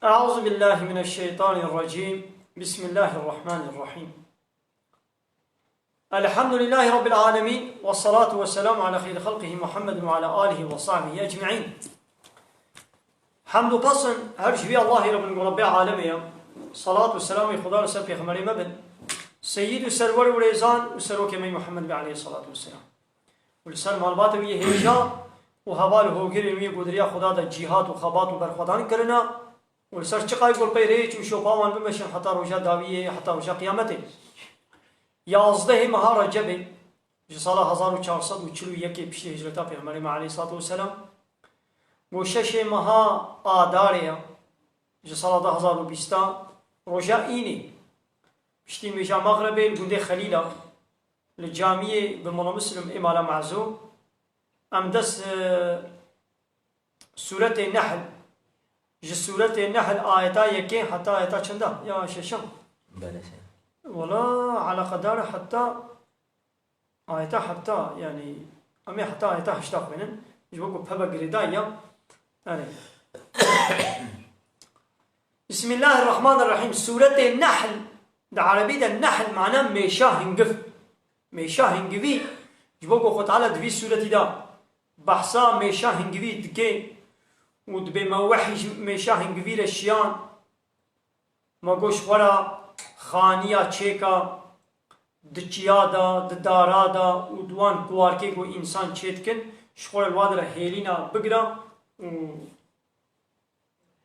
أعوذ بالله من الشيطان الرجيم. بسم الله الرحمن الرحيم. الحمد لله رب العالمين، والصلاة والسلام على خير خلقه محمد وعلى آله وصحبه أجمعين. حمد و پسند هر جوی الله رب العالمین. صلاة والسلام خدا رسول پیغمبر مبن سید و سرور و ریزان و سروک می محمد علیه الصلاة والسلام. و لسان معلومات وی هیجا و حوال هوگیری وی گودریا خدا دا جهاد و خبات و برخوادان کرنا. و سر چقای گل پیریچ و شوپاوان بمشن حتی روزا داویه حتی روزا قیامته. 11 ماه رجب سال 1441 پیش هجرت پیغمبر علیه الصلاة والسلام. و 6 ماه آذار سال 2020 روزا اینی پشتی میجا مغرب گنده خلیلا لجامعه بمولا مسلم امالا معزوم امدس سورة النحل سورة النحل آياتا يكين حتى آياتا چندا يا ششم ولا على قدر حتى آياتا حتى يعني أمي حتى آياتا هشتاق منن يجبوكو بابا قريدا يعني بسم الله الرحمن الرحيم. سورة النحل ده عربي ده النحل معناه ميشا هنقف ميشا هنقفي يجبوكو خد على دبي سورة ده بحثا ميشا هنقفي دكين ودبي ما وحي ميشا هنقفي رشيان ما قوش ورا خانيا تشيكا دچيادا ددارادا ودوان كواركي كو انسان چيتكن شخور الوادر هيلينا بقرا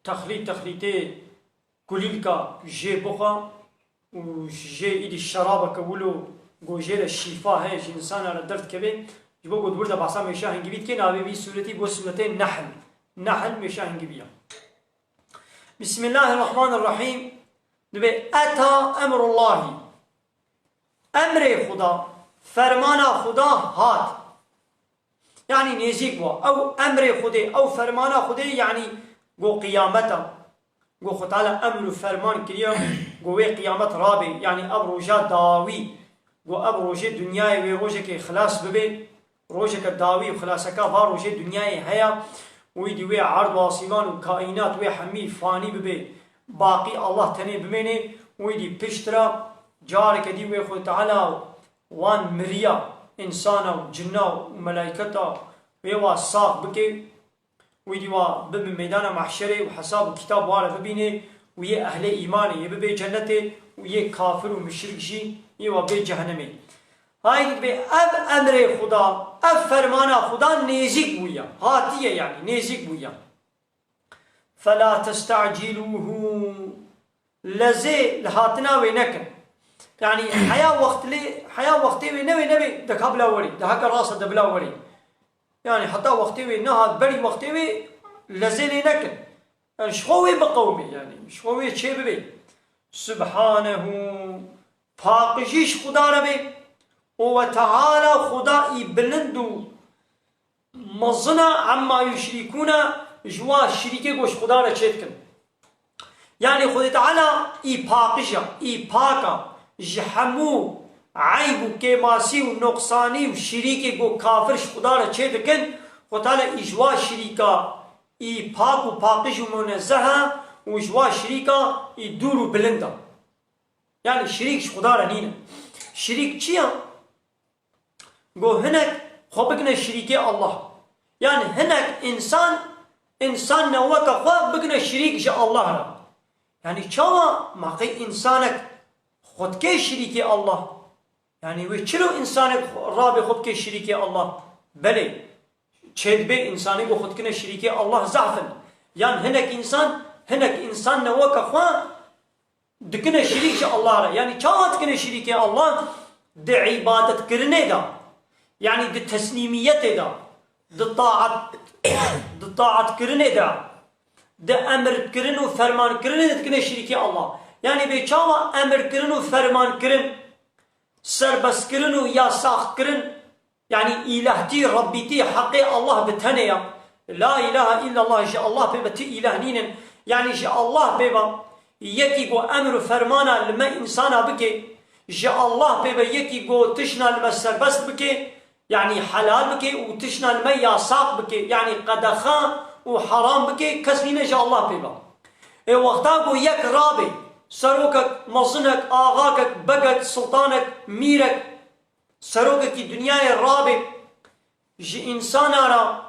تخليتي كليلكا جي بخا وجي ايدي الشرابة كولو جو جير الشفاء هاي انسان على درد كبير يبقى قد برد بعصا ميشا هنجبيت كين ابي بي سورتي بو سورتين نحل ميشا هنجبيا. بسم الله الرحمن الرحيم. نبي أتى أمر الله أمر خدا فرمان خدا هات يعني نزيك بوا أو أمر خدا أو فرمان خدا يعني جو قيامته جو خطالة أمر فرمان كريم جو قيامت رابي يعني أبروجا داوي جو أبروجا دنياي وروجك خلاص ببي روجك داوي وخلاصك باروجا دنياي هيا ويدي وي عرض واسمان وكائنات وي حمي فاني ببي باقي الله تني بميني ويدي بشترا جارك دي وي خو تعالى وان مريا انسانا وجنا وملائكتا ويوا صاق بكي ويدي وا بب ميدان محشره وحساب كتاب واره ببيني ويا اهل ايمان يبي جنته ويا كافر ومشرك شي يوا بي جهنمي. هاي بي اب امر خدا اب فرمان خدا نيزيك بويا هاتيه يعني نيزيك بويا. فلا تستعجلوه لزي لهاتنا وينكن يعني حياة وقتي نبي دكابلا وري دهك راسه دبلا وري يعني حتى وقتي نهاد بري وقتي لزي لينكن شخوي بقومي يعني شخوي شيء ببي سبحانه فاقشيش خدا ربي وتعالى خدا بلندو مظنا عما يشركون جوا شريكه گوش خدا را چیت کن يعني خدا تعالى پاکشا پاکا جحمو عيب كماسي ونقصاني وشريكه گو كافرش خدا را چیت کن خدا تعالى جوا شريكا پاک و پاکش و منزه و جوا شريكا دور و بلندا يعني شريكش خدا را نينه شريك چيا گو هنك خوبكنا شريكه الله يعني هنك انسان نوك خواب بقنا شريك جاء الله را يعني چاوا ماقي انسانك خود كي شريك الله يعني وچلو انسانك رابي خود كي شريك الله بلي چد بي انسانك خود كنا شريك الله زعفن يعني هنك انسان نوك خواب دكنا شريك جاء الله را يعني چاوا تكنا شريك الله دي عبادت کرنے دا يعني دي تسليميت دا دي طاعت کرنے دا ده امر کرن و فرمان کرن دکنه شریکی الله يعني بيچاوا امر کرن و فرمان کرن سربس کرن و ياساق کرن يعني الهتي ربيتي حقي الله بتنيا لا اله الا الله جاء الله بيبتي اله نينن يعني جاء الله بيبا يكي جو امر فرمانا لما انسانا بكي جاء الله بيبا يكي جو تشنا لما سربس بكي يعني حلال بكي وتشنا لما ياساق بكي يعني قدخان وحرام بكي كسرين جاء الله بيبا وقتا يك رابي سروكك مزنك آغاكك بقت سلطانك ميرك سروكك دنياي الرابي جي إنسان را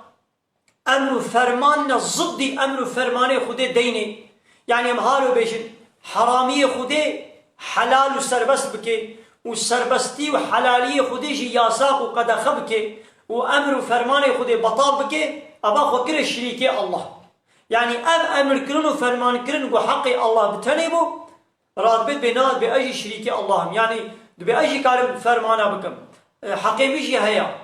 أمر فرمان ضدي أمر فرمان خودي ديني يعني مهارو بيجن حرامي خودي حلال وسربست بكي وسربستي وحلالية خودي جي ياساق وقدخ بكي وأمر فرمان خودي بطال بكي أبا خو كره شريكي الله يعني أمر كرن وفرمان كرن وحقي الله بتنبو راد بيت بناد بأجي شريكي الله يعني بأجي كارم فرمانا بكم حقي بيجي هيا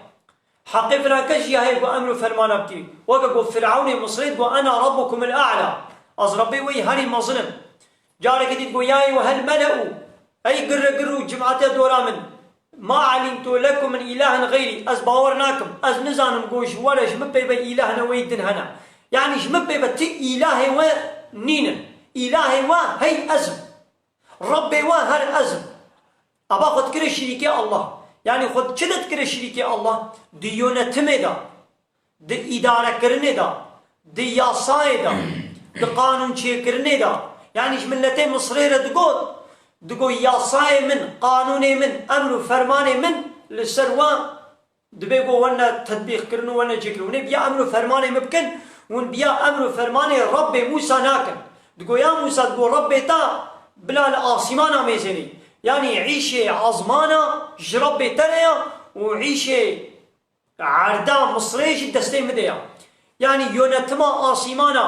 حقي فراكش هي وأمر فرمانا بكي وقو فرعون مصريد وأنا ربكم الأعلى أز ربي وي هني مظلم جارك دي تقول ياي وهل ملأوا أي قروا جماعة دورا من ما علمت لكم من إله غيري أز باورناكم أز نزانم قوش ولا جمبي بي إله نويدن هنا يعني جمبي بتي إلهي ونين إلهي هي أزم ربي هر أزم أبا خد كره شريكي الله يعني خد چلت كره شريكي الله ديونة تمدا دي إدارة كرنه دا دي ياساي دا دي قانون چه كرنه دا يعني ملتي مصريرة دقو ياساي من قانوني من أمر فرماني من للسروان دبيقو وانا تطبيق كرنو وانا جكرو بيا أمر فرماني مبكن ون بيا أمر فرماني ربي موسى ناكن دقو يا موسى دقو ربي تا بلا الآسمانا ميزني يعني عيشي عظمانا جربي تنيا وعيشي عردا مصريش دستي مديا يعني يونتما آسمانا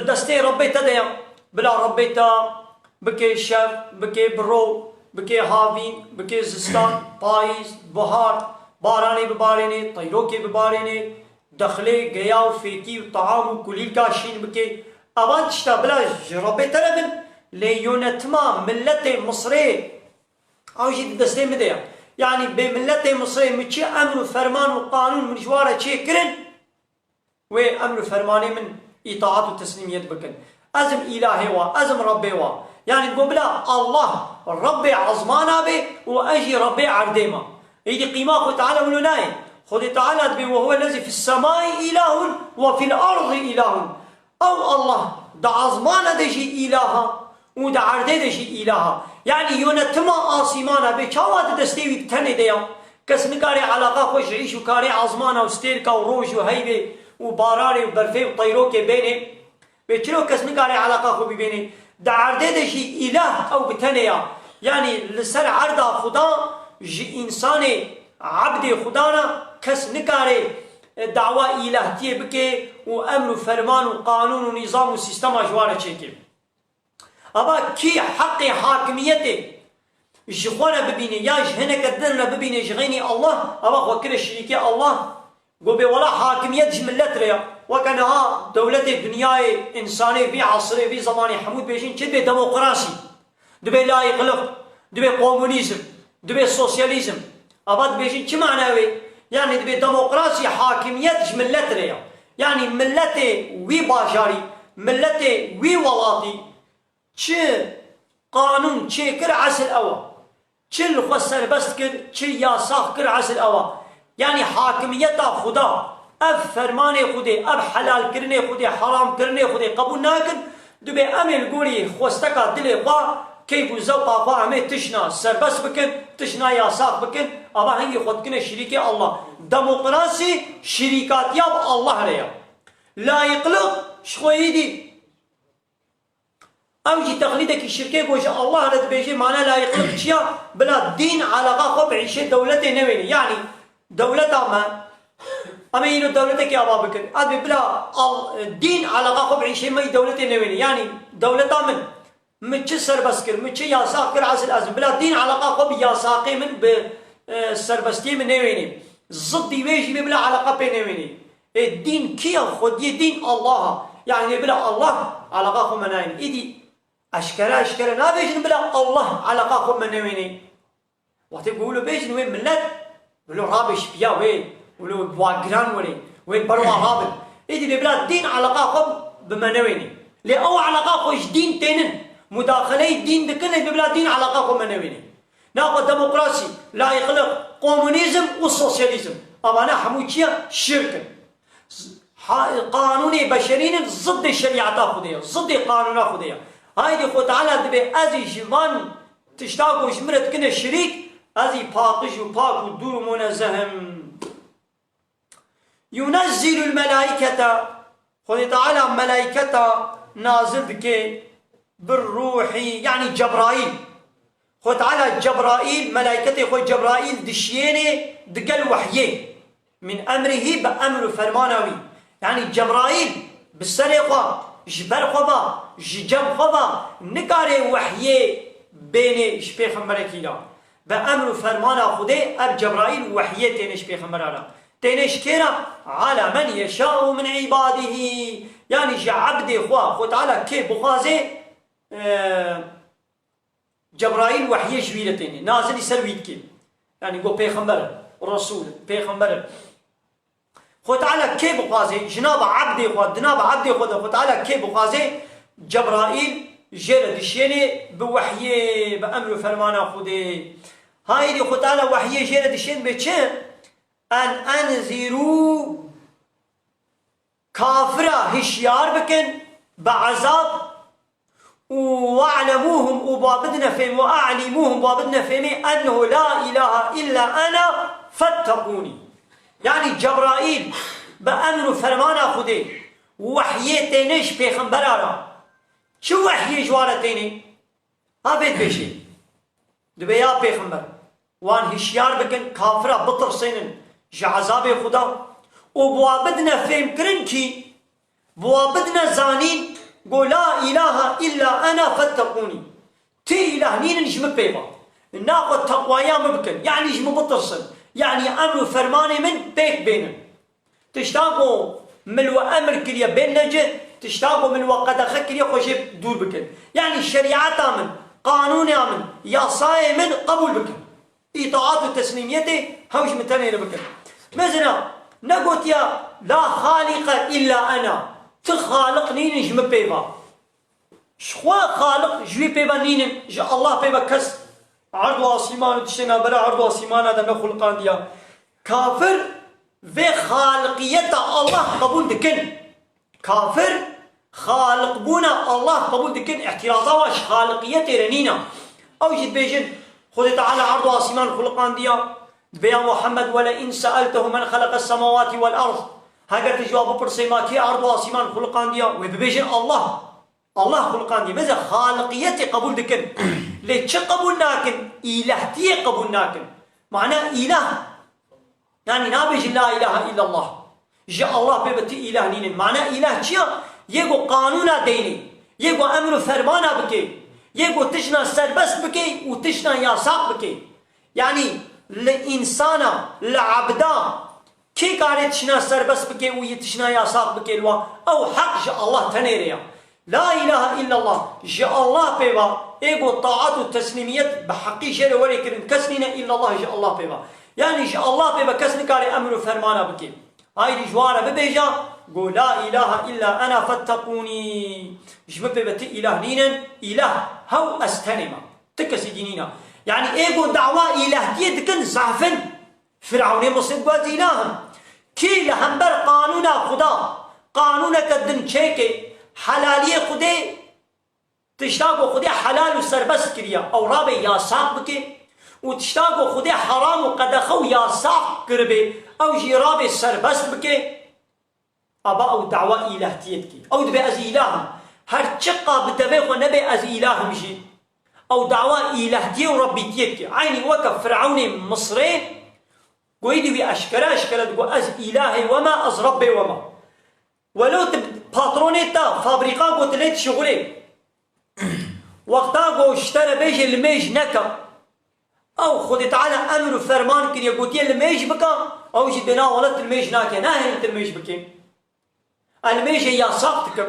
دستي ربي تديا بلا ربي تا بكي شف بكي برو بكي هافين بكي زستان بايز بهار باراني بباريني طيروكي بباريني دخلي قياو فيكي وطعام كليل كاشين بكي أبان تشتا بلا ربي تلبن ليونتما ملتي مصري أو جيد دستي مديا يعني بملتي مصري متشي أمر فرمان وقانون من جوارة شي كرن وأمر فرماني من إطاعة وتسليمية بكن أزم إلهي أزم ربي يعني تقول بلا الله ربي عظمانا بي وأجي ربي عرديما يدي قيمة تعالى ولناي خذ تعالى بي وهو الذي في السماء إله وفي الأرض إله أو الله دا عظمانا دجي إلها ودا عرده دجي إلها يعني يونتما آسيمانا بي چاوات دستيوي بتنه ديا كس نكاري علاقة خوش عيش وكاري عظمانا وستيركا وروج وهيبه وباراري وبرفي وطيروكي بينه بيچلو كس نكاري علاقة خو بينه دا عرده دجي إله أو بتنه يعني لسر عرده خدا جي إنسان عبد خدانا كس نكاري دعوة إلهتية بكي وأمر وفرمان وقانون ونظام وسيستم جوارة چيكي أبا كي حق حاكميته جخوانا ببيني يا جهنك الدننا ببيني جغيني الله أبا خوكر الشريكي الله قوبي ولا حاكمية جملت ريا وكانها دولة دنياي إنساني في عصري في زماني حمود بيجين كده ديمقراطي دبي لا يقلق دبي كومونيزم دبي سوسياليزم أبا بيجين كي معناوي يعني دبي ديمقراطي حاكمية جملت ريا يعني ملتي وي باجاري ملتي وي ولاتي چه قانون چه كر عسل أوا چه الخسر بس كر چه ياساق كر عسل أوا يعني حاكمية خدا أب فرمان خودي أب حلال كرني خودي حرام كرني خودي قبول ناكن دبي أمل قولي خوستكا دلي قا كيف زوقا قا عمي تشنا سر بس بكن تشنا ياساق بكن أبا هنگي خود كنا شريكي الله ديمقراطي شريكات ياب الله ريا لا يقلق شخويدي أو جي تقليدك الشركة بوجه الله رد بيجي معنا لا يقلق شيء بلا دين علاقة خب عيشة دولتي نويني يعني دولتها ما أما ينو دولتك يا أبا بكر أدبي بلا الدين علاقة خب عيشة ما دولتي نويني يعني دولتها من متش سربسكر متش ياساقر عسل أزم بلا دين علاقة خب ياساقي من بسربستي من نويني ضدي بيجي بلا علاقة بين نويني الدين كيا خد دين الله يعني بلا الله علاقة خب مناين إيدي أشكرا نابيجن بلا الله علاقة خب من نويني وقت بيقولوا بيجن وين ملت ولو رابش بيا وين ولو بواقران وين بروا رابل إيدي بلا دين علاقة خب بمنويني لأو علاقة خوش دين تنن مداخلة دين دكنا بلا دين علاقة خب منويني ناخذ ديمقراطي لا يخلق كومونيزم والسوسياليزم أما أنا حموتشيا شركة قانون بشرين ضد شريعة خدية ضد قانون خدية هايدي خو تعالى دبي ازي جوان تشتاقو جمرت كنا الشريك ازي باقش وباق ودور منزهم ينزل الملائكة خو تعالى ملائكة نازل بك بالروح يعني جبرائيل خو تعالى جبرائيل ملائكته خو جبرائيل دشيني دقل وحيه من امره بامر فرمانوي يعني جبرائيل بالسرقه جبر خبا ججب خبا نكاري وحيه بين پیغمبر کیلا بامر فرمانا خدي اب جبرائيل وحيه تنش پیغمبرانا تنش كيرا على من يشاء من عباده يعني جعبد خو تعالى كي بخازي جبرائيل وحيه جويلتين نازل يسرويت كي يعني جو پیغمبر رسول پیغمبر خو تعالى كي بخازي جناب عبد خو جناب عبد خو تعالى كي بخازي جبرائيل جرد الشيني بوحيه بامر فرمانا خدي هاي دي خو تعالى وحيه جرد الشين بچه ان انذروا كافرة هشيار بكن بعذاب واعلموهم وبابدنا فيهم واعلموهم بابدنا فيهم انه لا اله الا انا فاتقوني يعني جبرائيل بامر فرمانا خدي وحيه تنش پیغمبرانا شو وحيه جوارتيني ها بيت بشي دبيا پیغمبر وان هشيار بكن كافرة بطر سينن جعذاب خدا وبوابدنا فهم كرنكي بوابدنا زانين قول لا اله الا انا فاتقوني تي اله نين نجم بيبا ناقض تقوايا مبكن يعني نجم بطر سن يعني امر فرماني من بيك بينن تشتاقوا من وامر كليا بين نجه تشتاقوا من وقد خكريا خوشي دور بكن يعني الشريعة من قانون من ياساي من قبول بكن اطاعات وتسليميته هوش متنين بكن مثلا نقول يا لا خالق الا انا تخالق نين نجم بيبا شخوا خالق جوي بيبا نين الله بيبا كس عرض واسيمان تشتنا برا عرض واسيمان هذا نخلقان ديا كافر في خالقية الله قبول دكن كافر خالق بونا الله قبول دكن اعتراضا واش خالقية رنينا او جد بيجن خذ تعالى عرض واسيمان خلقان ديا بيا محمد ولئن سألته من خلق السماوات والأرض هاگر تجواب برسي ما كي عرض واسيمان خلقان ديا وبيجن الله خلقان ديا ماذا خالقية قبول دكن ليش قبول ناكن إلهتي قبول ناكن معناه إله يعني نابج لا إله إلا الله جاء الله ببتي إله نين معناه إله شيا يجو قانونا ديني يجو أمر فرمانا بكي يجو تشنا سربس بكي وتشنا ياساق بكي يعني لإنسانا لعبدا كي قاري تشنا سربس بكي ويتشنا ياساق بكي الوا أو حق جاء الله تنيريا لا إله إلا الله جاء الله بيبا إيجو الطاعات والتسليميات بحقي شيء ولكن كسننا إلا الله جاء الله بيبا يعني جاء الله بيبا كسن كاري أمر فرمانا بكي هاي دي جوارة ببيجا قول لا إله إلا أنا فاتقوني جمع بيبا تي إله نينا إله هو أستنما تكسي دينينا يعني إيجو دعوة إله ديدكن زعفن فرعوني مصيب قوات إلهم كي لهمبر قانونا خدا قانونك الدن شيكي حلالية خدي تشتاقو خدي حلال وسربس كريا او رابي ياساق بكي وتشتاقو خدي حرام وقدخو ياساق كربي او جي رابي سربس بكي ابا او دعوة الهتيتكي او دبي از الهم هر چقا بتبيخو نبي از الهم جي او دعوة الهتي وربيتيتكي عيني وكف فرعوني مصري قويدي بي اشكرا تقول از الهي وما از ربي وما ولو باترونيتا فابريقا قلت ليت شغلي وقتا قو اشترى بيجي الميج نكا او خذ تعالى امر فرمان كن يقول الميج بكا او جي بنا ولت الميج ناكا ناهي انت الميج بكين الميج يا ساقتكم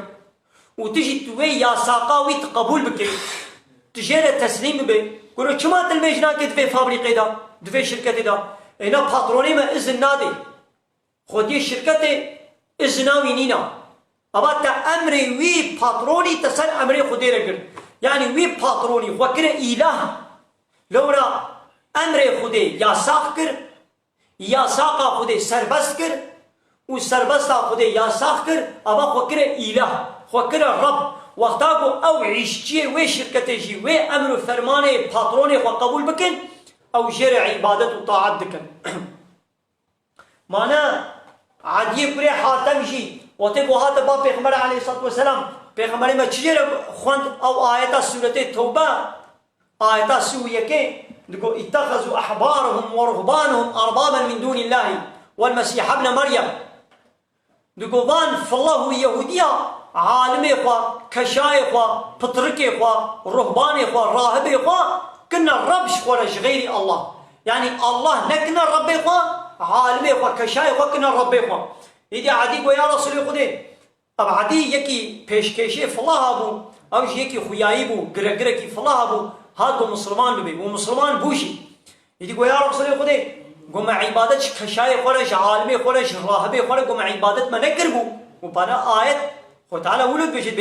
وتجي توي يا ساقاوي تقبول بكين تجي تسليم بي قولوا شما الميج ناكا دفي فابريقا دا دفي شركة دا هنا باتروني ما اذن نادي خذي الشركة اذناوي نينا ابا تا امري وي باتروني تسال امري خدي رجل يعني وي باتروني وكر اله لورا امري خدي يا ساقر يا ساقا خدي سربس كر و سربستا خودی یا ساخ کر اما خو کر اله خو کر رب وقتا کو او عیشچی و شرکت جی و امر و فرمان پاترون خو قبول بکن او جر عبادت و طاعت دکن مانا عادی پر حاتم جی وته کو هات با پیغمبر علیه الصلاه والسلام پیغمبر ما چجر خوند او آیات سوره توبه آیات سوره که دغه اتخذوا احبارهم ورهبانهم اربابا من دون الله والمسيح ابن مريم دغوان فالله يهوديا عالم خوا كشاي خوا بطرك خوا رهبان خوا راهب خوا كنا الرب شخورش غير الله يعني الله نكنا رب خوا عالم خوا كشاي خوا كنا رب خوا يدي عادي يا رسول خدي اب عادي يكي پیشکشی فلاح ابو او يكي خوياي بو گرگرکی فلاح ابو هادو مسلمان بي ومسلمان بوشي يدي يا رسول خدي قوم عبادتش كشاي خورش عالمي خورش راهبي خورش قوم عبادت ما نقربو وبنا آيات خو تعالى ولد بجد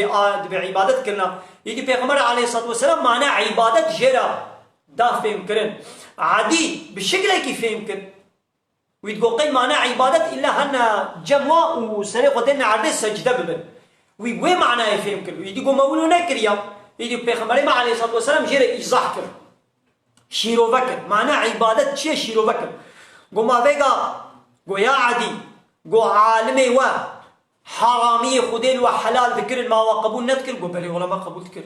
بعبادت كرنا يدي پیغمبر عليه الصلاة والسلام معنى عبادت جيرا دا فهم كرن عادي بالشكل كيف فهم كرن ويتقول قيل معنى عبادت إلا هنا جمع وسريق ودين عرض سجدة ببن وي معنى يفهم كرن يدي قوم أولو نكر يدي پیغمبر عليه الصلاة والسلام جيرا إيضاح كرن شيرو بكر معنى عبادت شيء شيرو بكر قو ما بيقى قو يا عدي قو عالمي و حرامي خدين وحلال ذكر ما وقبول نذكر قو بلي ولا ما قبول ذكر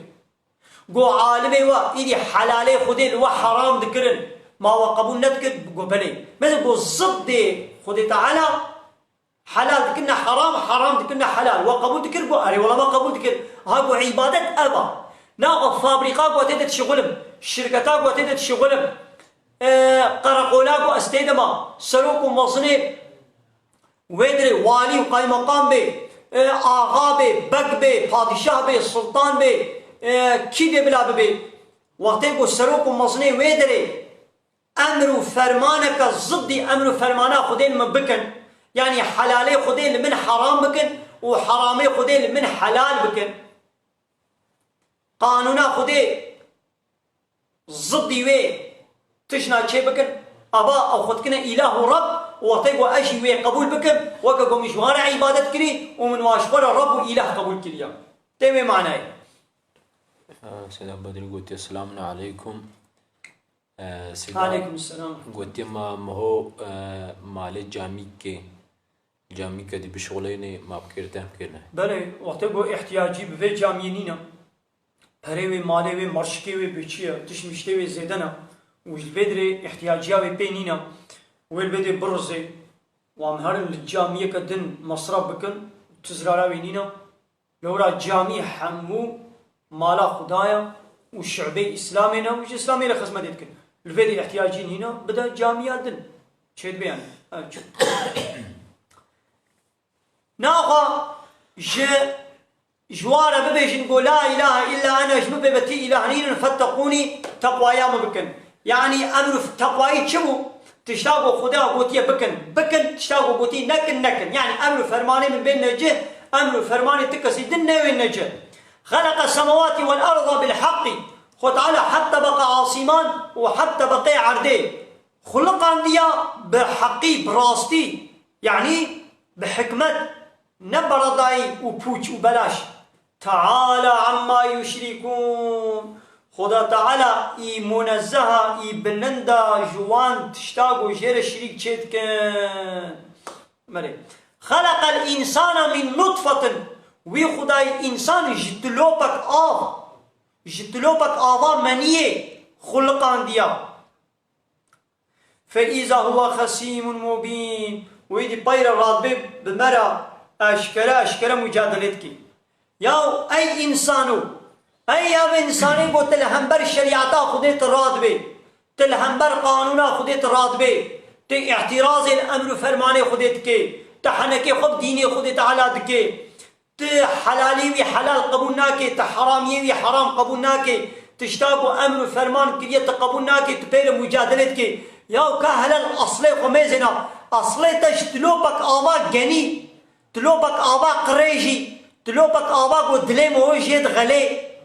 قو عالمي و إيدي حلالي خدين وحرام ذكر ما وقبول نذكر قو بلي مثل قو الضد خدي تعالى حلال ذكرنا حرام حرام ذكرنا حلال وقبول ذكر قو أري ولا ما قبول ذكر ها قو عبادت أبا ناقف فابريقا قو تدت شغلهم شركتا قو تدت شغلهم قرقولاكو استيدما سلوكو مصنب ويدري والي وقايم مقام بي آغا بي بق بي پادشاه بي سلطان بي كي بلا بي وقتكو سلوكو مصنب ويدري امر فرمانك ضد امر فرمانا خدين من بكن يعني حلالي خدين من حرام بكن وحرامي خدين من حلال بكن قانونا خدين ضدي وي تشنا شيء بكن أبا أو خد كنا إله رب وطيب وأجي وقبول بكن وكقوم مشوار عبادة كري ومن واشبر رب وإله قبول كريا تمي معناه سيدنا بدر قلت السلام عليكم عليكم السلام قلت ما هو مال جامي كدي بشغلين ما بكرتهم كنا بله وطيب احتياجي بفي جامينينا بريوي مالي مرشكي بيشيا تشمشتي زيدنا والبدري احتياجيا بينينا والبدري برزي وامهر الجامية كدن مصرف بكن تزرارا بينينا لورا جامي حمو مالا خدايا والشعبي اسلامنا وش اسلامي لخدمة ديتكن البدري احتياجين هنا بدا جامية دن شيد بيان ناقا جوارا ببيجن قول لا اله الا انا جمب بتي الهين فاتقوني تقوايا ما بكن يعني امر تقواي شمو تشتاقوا خدا قوتي بكن تشتاقوا قوتي نكن يعني امر فرماني من بين نجه امر فرماني تكسي دنا وين نجه خلق السماوات والارض بالحق خد على حتى بقى عاصمان وحتى بقى عردي خلق عنديا بحقي براستي يعني بحكمه نبرداي وبوش وبلاش تعالى عما يشركون خدا تعالى اي منزهه اي بلندا جوان تشتاقو جير الشريك تشيتكن مري خلق الانسان من نطفه وي خداي انسان جتلوبك آوا منيه خلقان ديا فإذا هو خصيم مبين ويدي بايرا راد بمرا اشكرا مجادلتك يا اي انسانو اي او انساني بو تلهمبر شريعتا خديت راد بي تلهمبر قانونا خديت راد بي تي اعتراض الامر فرماني خديت كي تحنكي خب ديني خديت على دكي تحلالي وي حلال قبولناكي تحرامي وي حرام قبولناكي تشتاقو امر فرمان كريت قبولناكي تبير مجادلتك يا كهل الاصلي قميزنا اصلي تشتلوبك آوا جني تلوبك آوا قريجي تلوبك آوا قدلي موجد غلي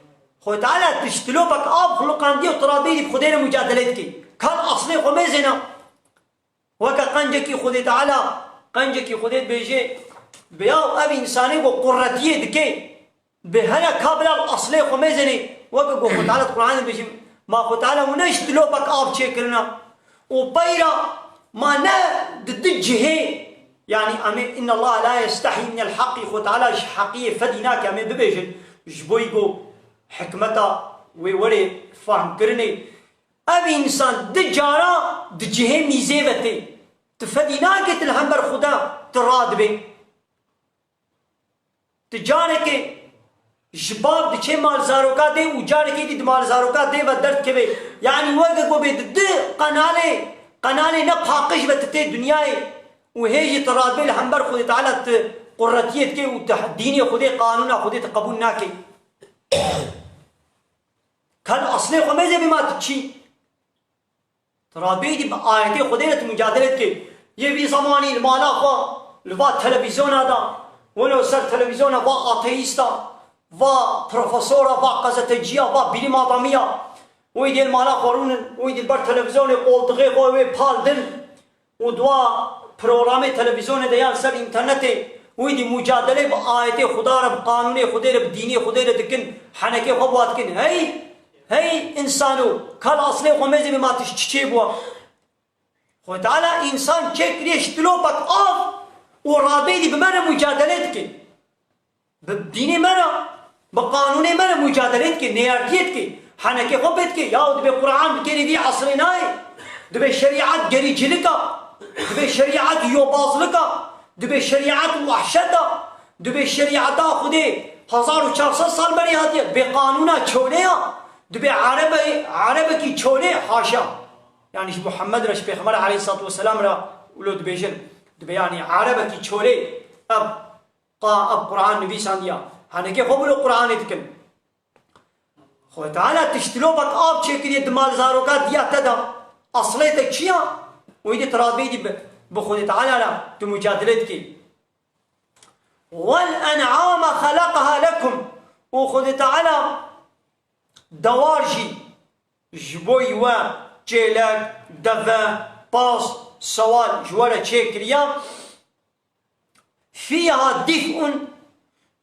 خو تعالى تشتلوبك آب خلقان دي وترابيلي بخدينا مجادلتك كان أصلي قميزنا وكا قنجكي خدي تعالى قنجك خودت بيجي بياو أبي إنساني وقرتيه دكي بهنا كابل الأصلي خميزني وقو خد تعالى القرآن بيجي ما خد تعالى ونش دلوبك آب شكلنا وبيرا ما نا ضد يعني أمين إن الله لا يستحي من الحق خد تعالى حقية فديناك أمين ببيجن جبويقو حكمتا ويوري فهم كرني أبي إنسان دجارا دجهه ميزيبتي تفديناك الهمبر خدا تراد بي تجارك جباب دچه مال زاروکا دے وجار کی دید مال زاروکا دے و درد کے بے یعنی وقت کو بے دد قنالے نہ پاقش بتتے دنیاے وهي تراد بے الهمبر خود تعالی قرتیت کے دین خود قانون خود قبول نہ کے كان اصل خميزه بما تشي ترابي دي آيات خديرة مجادلتك يبي زماني المالا خوا لبا تلفزيون هذا ولو سر تلفزيون با اتيستا با بروفيسورا با قزتجيا با بيلم آدميا ويدي المالا خورون ويدي بر تلفزيون قولتغي خو وي بالدن ودوا برنامج تلفزيون ديال سر انترنت ويدي مجادله بآيات خدا رب قانون خديرة بديني خديرة دكن حنكي خبوات كن هي انسانو كل اصلي خميزه بما تشتشي بوا خو تعالى انسان شكري شتلوبك اف ورابيدي بمعنى مجادلتك بديني منا بقانوني منا مجادلتك نيارتيتك حنكي خبتك يا دبي قرآن بكيري دي عصرناي دبي شريعه جري جلكا دبي شريعه يوبازلكا دبي شريعه وحشتا دبي شريعه خدي 1400 سال بري هاتيه بقانونا چوليا دبي عربي کی چھوڑے حاشا يعني محمد رش پیغمبر عليه الصلاة والسلام را ولو دبيجن دبي يعني عربي کی چھوڑے اب قرآن نبي سانديا هنكي قبل القرآن يتكن خو تعالى تشتلو بك آب چكري دمال زاروكا ديا تدا أصليتك چيا ويدي ترابي دي بخود تعالى لا تمجادلتك والأنعام خلقها لكم وخود تعالى دوارجي جبوي و جيلك دفا باص سوال جوارة چكريا فيها دفء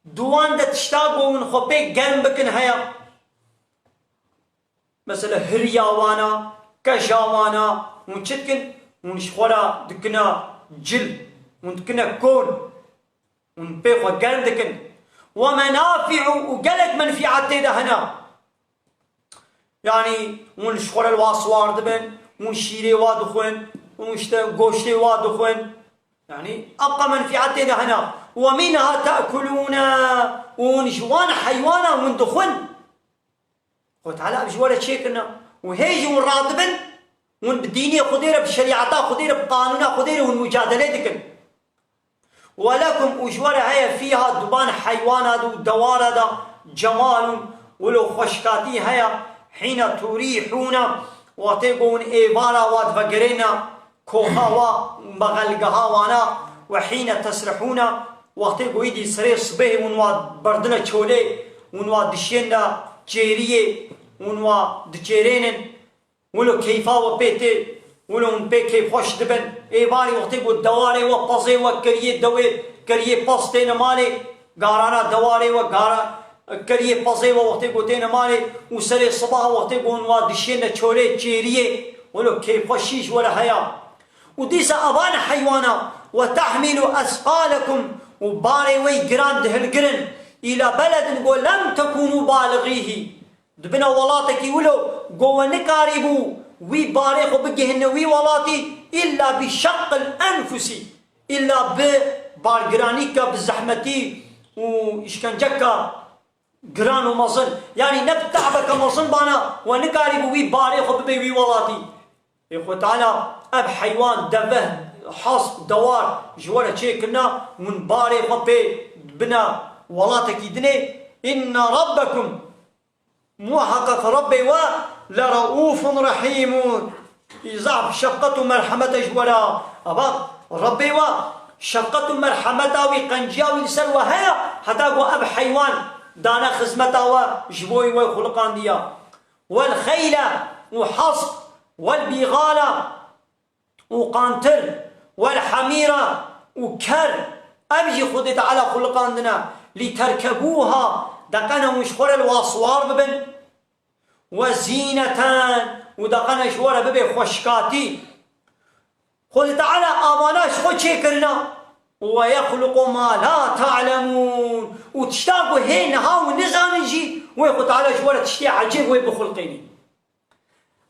دوان دا تشتاقو من خبه گرم بكن هيا مثلا هرياوانا كشاوانا ونشتكن ونشخورا دكنا جل وندكنا كون ونبيخوا گرم دكن ومنافع وقلق منفعات دا هنا يعني ونشخور الواسوار دبن ونشيري وادخون ونشتا وادخون يعني أبقى منفعات دا هنا ومنها تأكلون ونجوان حيوانا وندخون وتعالى بجوارة شيكنا وهيجي ونرادبن ونبديني خديرة بشريعتا خديرة بقانونا خديرة ونمجادلتكن ولكم أجوارة هيا فيها دبان حيوانا دوارة دا جمال ولو خشكاتي هيا حين تريحون وتقون إيبارا وادفقرين كوها ومغلقها وانا وحين تسرحون وتقو يدي سري صبه ونواد بردنا چولي ونواد دشينا جيريه ونواد دجيرين ولو كيفا وبيتي ولو نبي كيف خوش دبن إيباري وتقو الدواري وقصي وكريه دوي كريه بسطين مالي قارانا دواري وقارا كريه بازي وقتي قوتين مالي وسري الصباح وقتي قون وادشينا چولي جيريه ولو كيف وشيش ولا حياة وديسا أبان حيوانا وتحمل أثقالكم وباري ويقران دهالقرن إلى بلد قول لم تكونوا بالغيه دبنا ولاتك ولو قوة نكاربو وي باريخ وبقهن وي ولاتي إلا بشق الأنفس إلا ببارقرانيكا بالزحمتي وإشكنجكا قران ومصن يعني نبتعبك مصن بانا ونقارب وي باريخ وببي وي ولاتي يقول تعالى أب حيوان دبه حص دوار جوارة شيكنا ونباريخ وبي بنا ولاتك يدني إن ربكم محقق ربي لرؤوف رحيم إذا شقة مرحمة جوارة أبا ربي شقة مرحمة وقنجيا ويسر وهي حتى أب حيوان دانا خزمتا وجبوي وخلقان ديا والخيل وحصب والبغالة وقانتر والحميرة وكر أبجي خد تعالى خلقاندنا لتركبوها دقنا مشخور الواصوار ببن وزينة ودقنا شوار ببي خوشكاتي خد تعالى آماناش خود شكرنا ويخلق ما لا تعلمون وتشتاقوا هينها ونزانجي ويخد تعالى شوار تشتي عجيب ويبخلقيني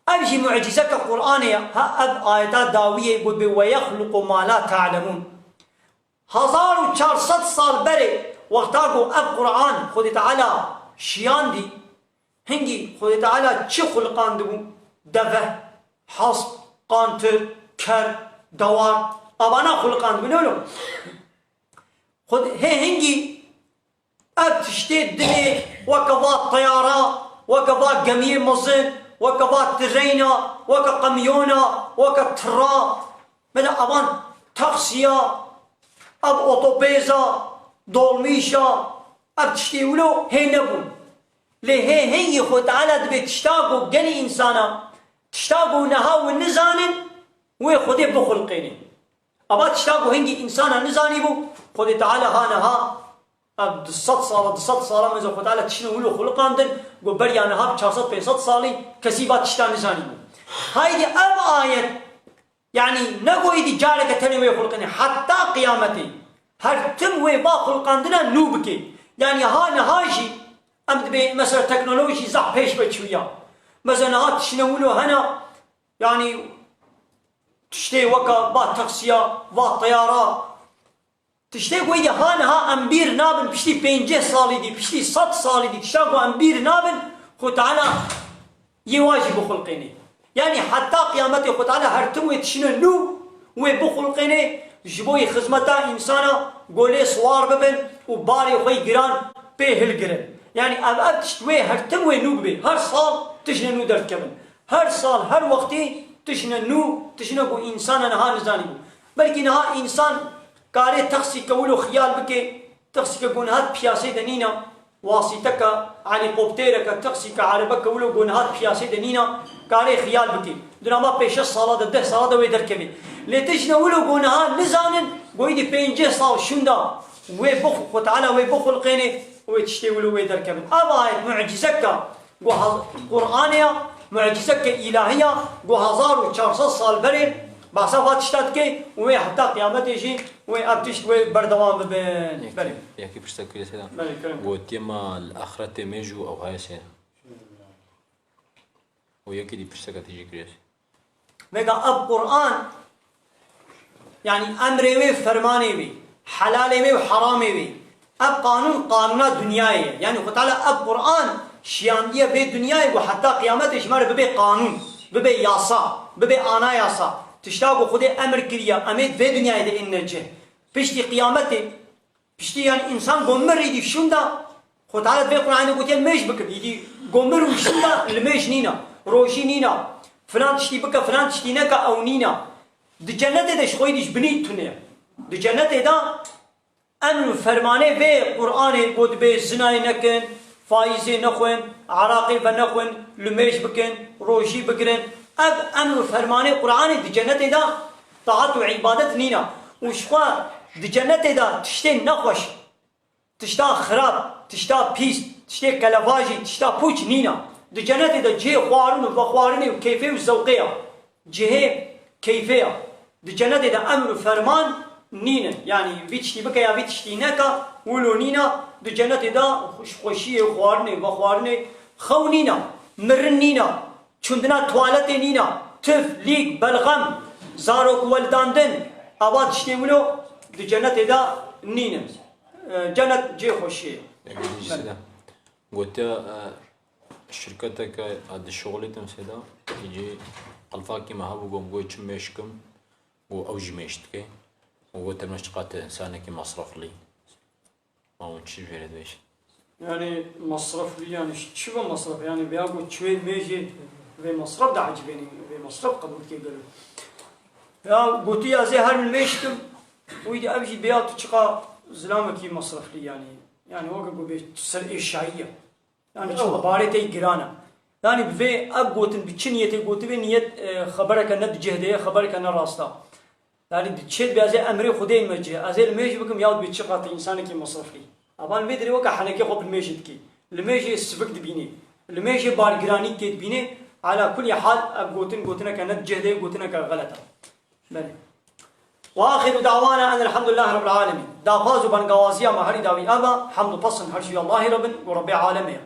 أبجي معجزك القرآنية أب آيات داوية يقول ويخلق ما لا تعلمون 1400 سال بره وقتاقو أب قرآن خود تعالى شيان دي هنگی خود تعالى چه خلقان دو دفه حصب قانتر کر دوار ابانا خلقان دو نولو خود هنگی اب تشتي دني وكفات طيارة وكفات جميع مصر وكفات ترينا وكقميونا وكترا ملا ابان تاكسيا اب اوتوبيزا دولميشا اب تشتي ولو هي نبون ليه هي خود تعالى دبي تشتاقوا جني انسانا تشتاقوا نهاو النزانن وخودي بخلقيني ابا تشتاقوا هنجي انسانا نزاني بو خود تعالى ها نها اب دصت صاله مزو خود تعالى تشنو له خلقاندن قو بريا نها ب 400 500 صالي كسيبات تشتا نزاني بو هايدي اب ايه يعني نقول دي جارك تنوي خلقني حتى قيامتي هل تم با خلقاندنا نوبكي يعني ها نهاجي امد به مثلا تكنولوجي زح پیش بچويا مثلا ها تشنولو هنا يعني تشتي وكا با تاكسيا با طيارة تشتي قويدي ها امبير نابن بشتي 50 سالي دي بشتي 100 سالي دي تشتاقو امبير نابن خو تعالى يواجب خلقيني يعني حتى قيامتي خو تعالى هرتمو تشنلو وبخلقيني جبوي خدمتا انسانا قولي سوار ببن وباري خوي جيران به الجرن يعني اب تشتوي هرتموي نوبي هر صال تشنا نو درت كمن هر صال هر وقتي تشنا نو تشنا بو انسان نها نزاني بلكي نها انسان كاري تخسي كولو خيال بكي تخسي كون هاد بياسي دنينا واسطك علي قبتيرك تخسي كعربك كولو كون هاد بياسي دنينا كاري خيال بكي درما بيش الصلاه ده صلاه وي دركبي لتشنا ولو كون هاد نزانن قويدي 50 صال شندا وي بخ تعالى وي بخلقيني ويتشتي ولو ويدر كمن أبا معجزك قرآنية معجزك إلهية 1400 سال بري بعصفات تشتاتك وي حتى قيامت يجي وي أبتشت وي بردوام ببين بري ياكي برشتك كده سيدا قوتي ما الآخرة ميجو أو هاي سيدا وياكي دي برشتك تيجي كريس ميقا أب قرآن يعني أمري وي فرماني وي حلالي وي وحرامي وي اب قانونا دنیای یعنی خود تعالی اب قرآن شیاندیه به دنیای و حتی قیامتش مر به قانون به یاسا به آنا یاسا تشتاق خود امر کریه امید به دنیای ده انجه پشتی قیامت پشتی یعنی انسان گمر ریدی شوندا خود تعالی به قرآن گوته میش بکر یدی گمر و شوندا لمیش نینا روشی نینا فلان تشتی بک فلان تشتی نکا او نینا د جنت دش خویدش بنید تونه د جنت دا امن فرمانه به قرآن بود به زنای نکن فایزی نخون عراقی و نخون لمیش بکن روشی بگرن اب امن فرمانه قرآن دی جنت دا طاعت و عبادت نینا وشخوا دی جنت دا تشتی نخوش تشتا خراب تشتا پیس تشتی کلواجی تشتا پوچ نینا دی جنت دا جه خوارن و خوارن و کیفه و زوقیه جه کیفه دی جنت دا امن فرمان نينا يعني بيتشتي بكا يا بيتشتي نكا ولو نينا دو جنة دا خوشي خوارني وخوارني خو نينا مرن نينا چندنا توالت نينا تف ليك بلغم زاروك والداندن آباد تشتي ولو دو جنة دا نينا جنة جي خوشي قلت شركتك هاد الشغل تمسيدا يجي الفاكي ما هابو قوم قوي تشميشكم وأوجي ميشتكي وقلت المشتقات إنسانك مصرف لي ما هو شيء في هذا الشيء يعني مصرف لي يعني شو مصرف يعني بياخد شوي ميجي في مصرف ده عجبني في مصرف قبول كي قالوا يا قلتي يا زي هالميشكم ويدي أبجي بياخد تشقى زلامك مصرف لي يعني هو قبل بيصير إشعاعية يعني شو بارتي جيرانه يعني بفي أقوتن بتشنية تقوت بنية خبرك ند جهدية خبرك أنا راستا يعني تشد بأزي أمري خدين مجه أزي الميش بكم ياود بتشقط إنسان كي مصرف لي أبان بدري وقع حنكي خب الميش كي الميش السفك دبيني الميش بارجراني كي دبيني على كل حال قوتنا كانت جهدي قوتنا كغلطة بله وآخر دعوانا أن الحمد لله رب العالمين دا فازو بن قوازيا ما هري داوي أبا حمد بصن هرشي الله رب ورب العالمين